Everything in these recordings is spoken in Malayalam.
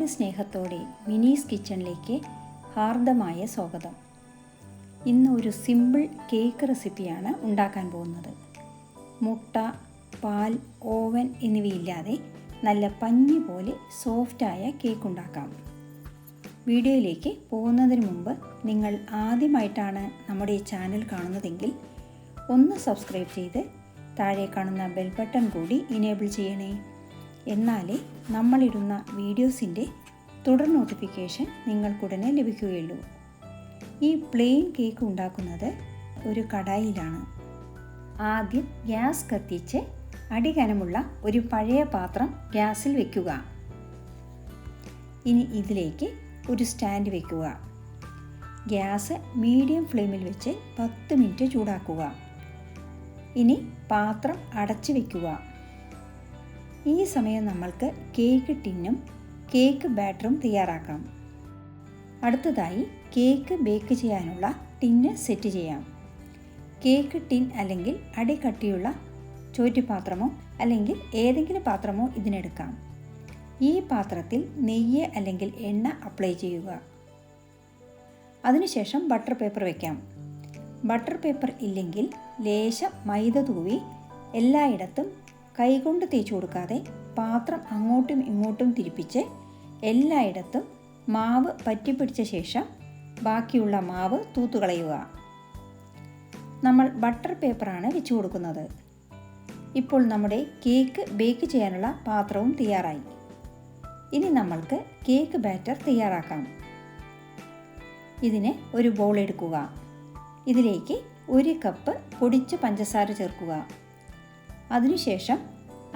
വളരെ സ്നേഹത്തോടെ മിനീസ് കിച്ചണിലേക്ക് ഹാർദമായ സ്വാഗതം. ഇന്ന് ഒരു സിമ്പിൾ കേക്ക് റെസിപ്പിയാണ് ഉണ്ടാക്കാൻ പോകുന്നത്. മുട്ട, പാൽ, ഓവൻ എന്നിവയില്ലാതെ നല്ല പഞ്ഞി പോലെ സോഫ്റ്റായ കേക്ക് ഉണ്ടാക്കാം. വീഡിയോയിലേക്ക് പോകുന്നതിന് മുമ്പ് നിങ്ങൾ ആദ്യമായിട്ടാണ് നമ്മുടെ ഈ ചാനൽ കാണുന്നതെങ്കിൽ ഒന്ന് സബ്സ്ക്രൈബ് ചെയ്ത് താഴെ കാണുന്ന ബെൽ ബട്ടൺ കൂടി ഇനേബിൾ ചെയ്യണേ. എന്നാലേ നമ്മളിടുന്ന വീഡിയോസിൻ്റെ തുടർ നോട്ടിഫിക്കേഷൻ നിങ്ങൾക്കുടനെ ലഭിക്കുകയുള്ളൂ. ഈ പ്ലെയിൻ കേക്ക് ഉണ്ടാക്കുന്നത് ഒരു കടായിലാണ്. ആദ്യം ഗ്യാസ് കത്തിച്ച് അടികനമുള്ള ഒരു പഴയ പാത്രം ഗ്യാസിൽ വയ്ക്കുക. ഇനി ഇതിലേക്ക് ഒരു സ്റ്റാൻഡ് വയ്ക്കുക. ഗ്യാസ് മീഡിയം ഫ്ലെയിമിൽ വെച്ച് 10 മിനിറ്റ് ചൂടാക്കുക. ഇനി പാത്രം അടച്ചു വയ്ക്കുക. ഈ സമയം നമ്മൾക്ക് കേക്ക് ടിന്നും കേക്ക് ബാറ്ററും തയ്യാറാക്കാം. അടുത്തതായി കേക്ക് ബേക്ക് ചെയ്യാനുള്ള ടിന്ന് സെറ്റ് ചെയ്യാം. കേക്ക് ടിൻ അല്ലെങ്കിൽ അടികട്ടിയുള്ള ചോറ്റുപാത്രമോ അല്ലെങ്കിൽ ഏതെങ്കിലും പാത്രമോ ഇതിനെടുക്കാം. ഈ പാത്രത്തിൽ നെയ്യ് അല്ലെങ്കിൽ എണ്ണ അപ്ലൈ ചെയ്യുക. അതിനുശേഷം ബട്ടർ പേപ്പർ വയ്ക്കാം. ബട്ടർ പേപ്പർ ഇല്ലെങ്കിൽ ലേശം മൈദ തൂവി എല്ലായിടത്തും കൈകൊണ്ട് തേച്ച് കൊടുക്കാതെ പാത്രം അങ്ങോട്ടും ഇങ്ങോട്ടും തിരിപ്പിച്ച് എല്ലായിടത്തും മാവ് പറ്റിപ്പിടിച്ച ശേഷം ബാക്കിയുള്ള മാവ് തൂത്തുകളയുക. നമ്മൾ ബട്ടർ പേപ്പറാണ് വെച്ച് കൊടുക്കുന്നത്. ഇപ്പോൾ നമ്മുടെ കേക്ക് ബേക്ക് ചെയ്യാനുള്ള പാത്രവും തയ്യാറായി. ഇനി നമ്മൾക്ക് കേക്ക് ബാറ്റർ തയ്യാറാക്കാം. ഇതിന് ഒരു ബൗൾ എടുക്കുക. ഇതിലേക്ക് 1 കപ്പ് പൊടിച്ച പഞ്ചസാര ചേർക്കുക. അതിനുശേഷം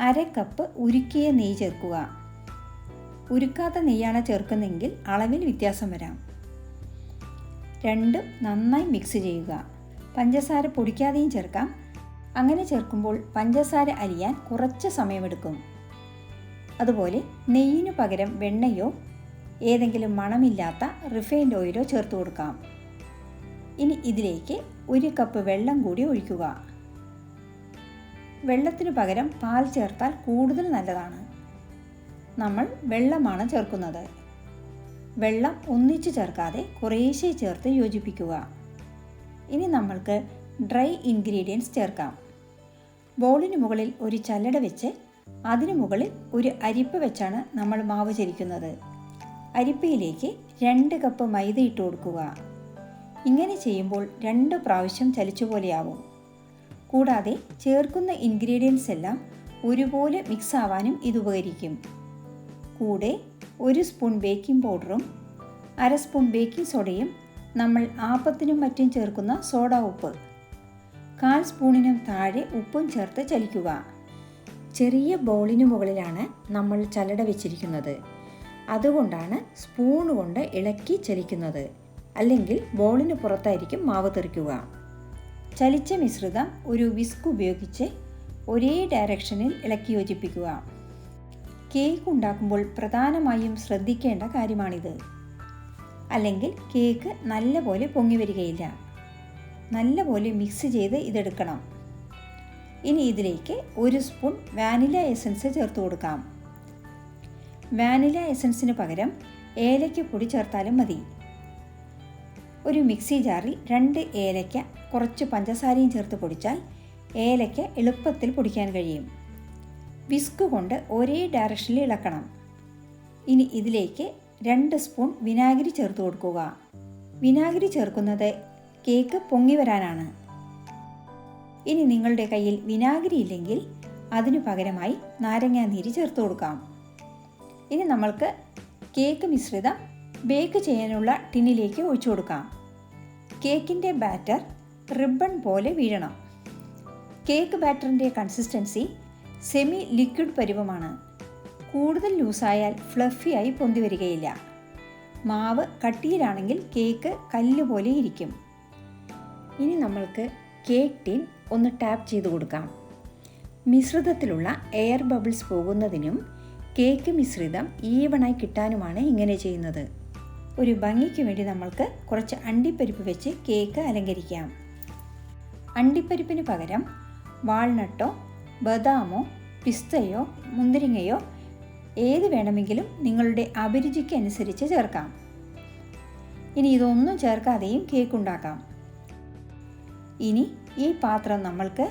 1/2 കപ്പ് ഉരുക്കിയ നെയ്യ് ചേർക്കുക. ഉരുക്കാത്ത നെയ്യാണ് ചേർക്കുന്നതെങ്കിൽ അളവിൽ വ്യത്യാസം വരാം. രണ്ടും നന്നായി മിക്സ് ചെയ്യുക. പഞ്ചസാര പൊടിക്കാതെയും ചേർക്കാം. അങ്ങനെ ചേർക്കുമ്പോൾ പഞ്ചസാര അലിയാൻ കുറച്ച് സമയമെടുക്കും. അതുപോലെ നെയ്യിനു പകരം വെണ്ണയോ ഏതെങ്കിലും മണമില്ലാത്ത റിഫൈൻഡ് ഓയിലോ ചേർത്ത് കൊടുക്കാം. ഇനി ഇതിലേക്ക് 1 കപ്പ് വെള്ളം കൂടി ഒഴിക്കുക. വെള്ളത്തിനു പകരം പാൽ ചേർത്താൽ കൂടുതൽ നല്ലതാണ്. നമ്മൾ വെള്ളമാണ് ചേർക്കുന്നത്. വെള്ളം ഒന്നിച്ച് ചേർക്കാതെ കുറേശ്ശെ ചേർത്ത് യോജിപ്പിക്കുക. ഇനി നമ്മൾക്ക് ഡ്രൈ ഇൻഗ്രീഡിയൻസ് ചേർക്കാം. ബൗളിന് മുകളിൽ ഒരു ചല്ലട വെച്ച് അതിനു മുകളിൽ ഒരു അരിപ്പ വെച്ചാണ് നമ്മൾ മാവ് ചരിക്കുന്നത്. അരിപ്പയിലേക്ക് 2 കപ്പ് മൈദ ഇട്ട് കൊടുക്കുക. ഇങ്ങനെ ചെയ്യുമ്പോൾ 2 പ്രാവശ്യം ചലിച്ച പോലെയാവും. കൂടാതെ ചേർക്കുന്ന ഇൻഗ്രീഡിയൻസ് എല്ലാം ഒരുപോലെ മിക്സ് ആവാനും ഇത് ഉപകരിക്കും. കൂടെ 1 സ്പൂൺ ബേക്കിംഗ് പൗഡറും 1/2 സ്പൂൺ ബേക്കിംഗ് സോഡയും നമ്മൾ ആപ്പത്തിനും മറ്റും ചേർക്കുന്ന സോഡ ഉപ്പ് 1/4 സ്പൂണിനും താഴെ ഉപ്പും ചേർത്ത് ചലിക്കുക. ചെറിയ ബൗളിന് മുകളിലാണ് നമ്മൾ ചല്ലട വെച്ചിരിക്കുന്നത്. അതുകൊണ്ടാണ് സ്പൂൺ കൊണ്ട് ഇളക്കി ചലിക്കുന്നത്. അല്ലെങ്കിൽ ബൗളിന് പുറത്തായിരിക്കും മാവ് തെറിക്കുക. ചലിച്ച മിശ്രിതം ഒരു വിസ്ക് ഉപയോഗിച്ച് ഒരേ ഡയറക്ഷനിൽ ഇളക്കി യോജിപ്പിക്കുക. കേക്ക് ഉണ്ടാക്കുമ്പോൾ പ്രധാനമായും ശ്രദ്ധിക്കേണ്ട കാര്യമാണിത്. അല്ലെങ്കിൽ കേക്ക് നല്ലപോലെ പൊങ്ങി വരികയില്ല. നല്ലപോലെ മിക്സ് ചെയ്ത് ഇതെടുക്കണം. ഇനി ഇതിലേക്ക് 1 സ്പൂൺ വാനില എസൻസ് ചേർത്ത് കൊടുക്കാം. വാനില എസൻസിന് പകരം ഏലയ്ക്കപ്പൊടി ചേർത്താലും മതി. ഒരു മിക്സി ജാറിൽ 2 ഏലയ്ക്ക കുറച്ച് പഞ്ചസാരയും ചേർത്ത് പൊടിച്ചാൽ ഏലയ്ക്ക എളുപ്പത്തിൽ പൊടിക്കാൻ കഴിയും. വിസ്ക് കൊണ്ട് ഒരേ ഡയറക്ഷനിൽ ഇളക്കണം. ഇനി ഇതിലേക്ക് 2 സ്പൂൺ വിനാഗിരി ചേർത്ത് കൊടുക്കുക. വിനാഗിരി ചേർക്കുന്നത് കേക്ക് പൊങ്ങി വരാനാണ്. ഇനി നിങ്ങളുടെ കയ്യിൽ വിനാഗിരി ഇല്ലെങ്കിൽ അതിനു പകരമായി നാരങ്ങാനീര് ചേർത്ത് കൊടുക്കാം. ഇനി നമ്മൾക്ക് കേക്ക് മിശ്രിതം ബേക്ക് ചെയ്യാനുള്ള ടിന്നിലേക്ക് ഒഴിച്ചു കൊടുക്കാം. കേക്കിൻ്റെ ബാറ്റർ റിബൺ പോലെ വീഴണം. കേക്ക് ബാറ്ററിൻ്റെ കൺസിസ്റ്റൻസി സെമി ലിക്വിഡ് പരുവമാണ്. കൂടുതൽ ലൂസായാൽ ഫ്ലഫിയായി പൊന്തി വരികയില്ല. മാവ് കട്ടിയിലാണെങ്കിൽ കേക്ക് കല്ല് പോലെ ഇരിക്കും. ഇനി നമ്മൾക്ക് കേക്ക് ടിൻ ഒന്ന് ടാപ്പ് ചെയ്ത് കൊടുക്കാം. മിശ്രിതത്തിലുള്ള എയർ ബബിൾസ് പോകുന്നതിനും കേക്ക് മിശ്രിതം ഈവണായി കിട്ടാനുമാണ് ഇങ്ങനെ ചെയ്യുന്നത്. ഒരു ഭംഗിക്ക് വേണ്ടി നമ്മൾക്ക് കുറച്ച് അണ്ടിപ്പരിപ്പ് വെച്ച് കേക്ക് അലങ്കരിക്കാം. അണ്ടിപ്പരിപ്പിന് പകരം വാൾനട്ടോ ബദാമോ പിസ്തയോ മുന്തിരിങ്ങയോ ഏത് വേണമെങ്കിലും നിങ്ങളുടെ അഭിരുചിക്ക് അനുസരിച്ച് ചേർക്കാം. ഇനി ഇതൊന്നും ചേർക്കാതെയും കേക്ക് ഉണ്ടാക്കാം. ഇനി ഈ പാത്രം നമ്മൾക്ക്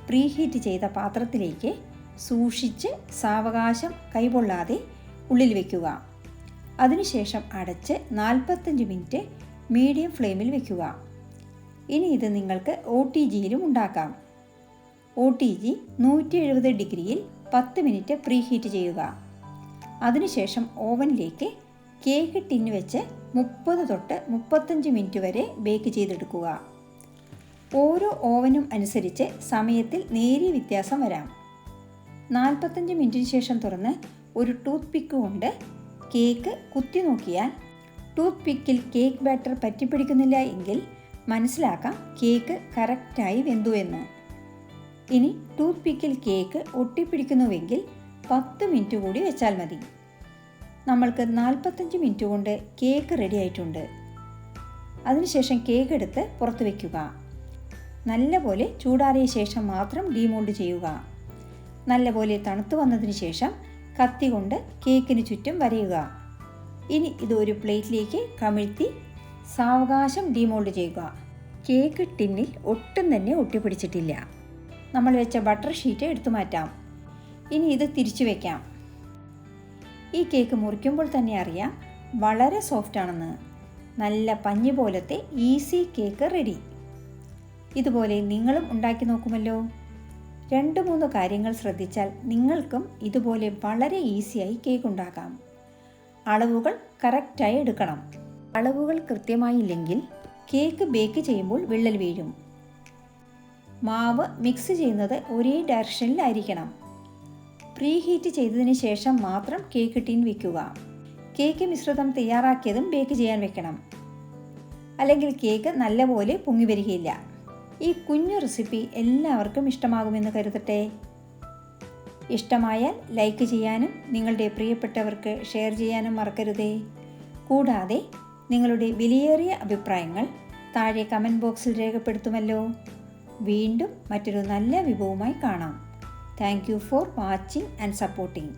പ്രീഹീറ്റ് ചെയ്ത പാത്രത്തിലേക്ക് സൂക്ഷിച്ച് സാവകാശം കൈപൊള്ളാതെ ഉള്ളിൽ വയ്ക്കുക. അതിനുശേഷം അടച്ച് 45 മിനിറ്റ് മീഡിയം ഫ്ലെയിമിൽ വയ്ക്കുക. ഇനി ഇത് നിങ്ങൾക്ക് OTGയിലും ഉണ്ടാക്കാം. OTG 170 ഡിഗ്രിയിൽ 10 മിനിറ്റ് പ്രീഹീറ്റ് ചെയ്യുക. അതിനുശേഷം ഓവനിലേക്ക് കേക്ക് ടിന്ന് വെച്ച് 30 തൊട്ട് 35 മിനിറ്റ് വരെ ബേക്ക് ചെയ്തെടുക്കുക. ഓരോ ഓവനും അനുസരിച്ച് സമയത്തിൽ നേരിയ വ്യത്യാസം വരാം. 45 മിനിറ്റിന് ശേഷം തുറന്ന് ഒരു ടൂത്ത് പിക്ക് കൊണ്ട് കേക്ക് കുത്തി നോക്കിയാൽ ടൂത്ത് പിക്കിൽ കേക്ക് ബാറ്റർ പറ്റിപ്പിടിക്കുന്നില്ല എങ്കിൽ മനസ്സിലാക്കാം കേക്ക് കറക്റ്റായി വെന്തു എന്ന്. ഇനി ടൂത്ത് പിക്കിൽ കേക്ക് ഒട്ടിപ്പിടിക്കുന്നുവെങ്കിൽ 10 മിനിറ്റ് കൂടി വെച്ചാൽ മതി. നമ്മൾക്ക് 45 മിനിറ്റ് കൊണ്ട് കേക്ക് റെഡി ആയിട്ടുണ്ട്. അതിനുശേഷം കേക്ക് എടുത്ത് പുറത്ത് വയ്ക്കുക. നല്ലപോലെ ചൂടാറിയ ശേഷം മാത്രം ഡീമോൾഡ് ചെയ്യുക. നല്ലപോലെ തണുത്തു വന്നതിന് ശേഷം കത്തി കൊണ്ട് കേക്കിന് ചുറ്റും വരയുക. ഇനി ഇത് ഒരു പ്ലേറ്റിലേക്ക് കമിഴ്ത്തി സാവകാശം ഡീമോൾഡ് ചെയ്യുക. കേക്ക് ടിന്നിൽ ഒട്ടും തന്നെ ഒട്ടിപ്പിടിച്ചിട്ടില്ല. നമ്മൾ വെച്ച ബട്ടർ ഷീറ്റ് എടുത്തു മാറ്റാം. ഇനി ഇത് തിരിച്ചു വയ്ക്കാം. ഈ കേക്ക് മുറിക്കുമ്പോൾ തന്നെ അറിയാം വളരെ സോഫ്റ്റ് ആണെന്ന്. നല്ല പഞ്ഞി പോലത്തെ ഈസി കേക്ക് റെഡി. ഇതുപോലെ നിങ്ങളും ഉണ്ടാക്കി നോക്കുമല്ലോ. 2-3 കാര്യങ്ങൾ ശ്രദ്ധിച്ചാൽ നിങ്ങൾക്കും ഇതുപോലെ വളരെ ഈസിയായി കേക്ക് ഉണ്ടാക്കാം. അളവുകൾ കറക്റ്റായി എടുക്കണം. അളവുകൾ കൃത്യമായില്ലെങ്കിൽ കേക്ക് ബേക്ക് ചെയ്യുമ്പോൾ വിള്ളൽ വീഴും. മാവ് മിക്സ് ചെയ്യുന്നത് ഒരേ ഡയറക്ഷനിലായിരിക്കണം. പ്രീഹീറ്റ് ചെയ്തതിന് ശേഷം മാത്രം കേക്ക് ടിൻ വയ്ക്കുക. കേക്ക് മിശ്രിതം തയ്യാറാക്കിയതും ബേക്ക് ചെയ്യാൻ വെക്കണം. അല്ലെങ്കിൽ കേക്ക് നല്ലപോലെ പൊങ്ങി വരികയില്ല. ഈ കുഞ്ഞു റെസിപ്പി എല്ലാവർക്കും ഇഷ്ടമാകുമെന്ന് കരുതട്ടെ. ഇഷ്ടമായാൽ ലൈക്ക് ചെയ്യാനും നിങ്ങളുടെ പ്രിയപ്പെട്ടവർക്ക് ഷെയർ ചെയ്യാനും മറക്കരുതേ. കൂടാതെ നിങ്ങളുടെ വിലയേറിയ അഭിപ്രായങ്ങൾ താഴെ കമൻറ്റ് ബോക്സിൽ രേഖപ്പെടുത്തുമല്ലോ. വീണ്ടും മറ്റൊരു നല്ല വിഭവവുമായി കാണാം. Thank you for watching and supporting.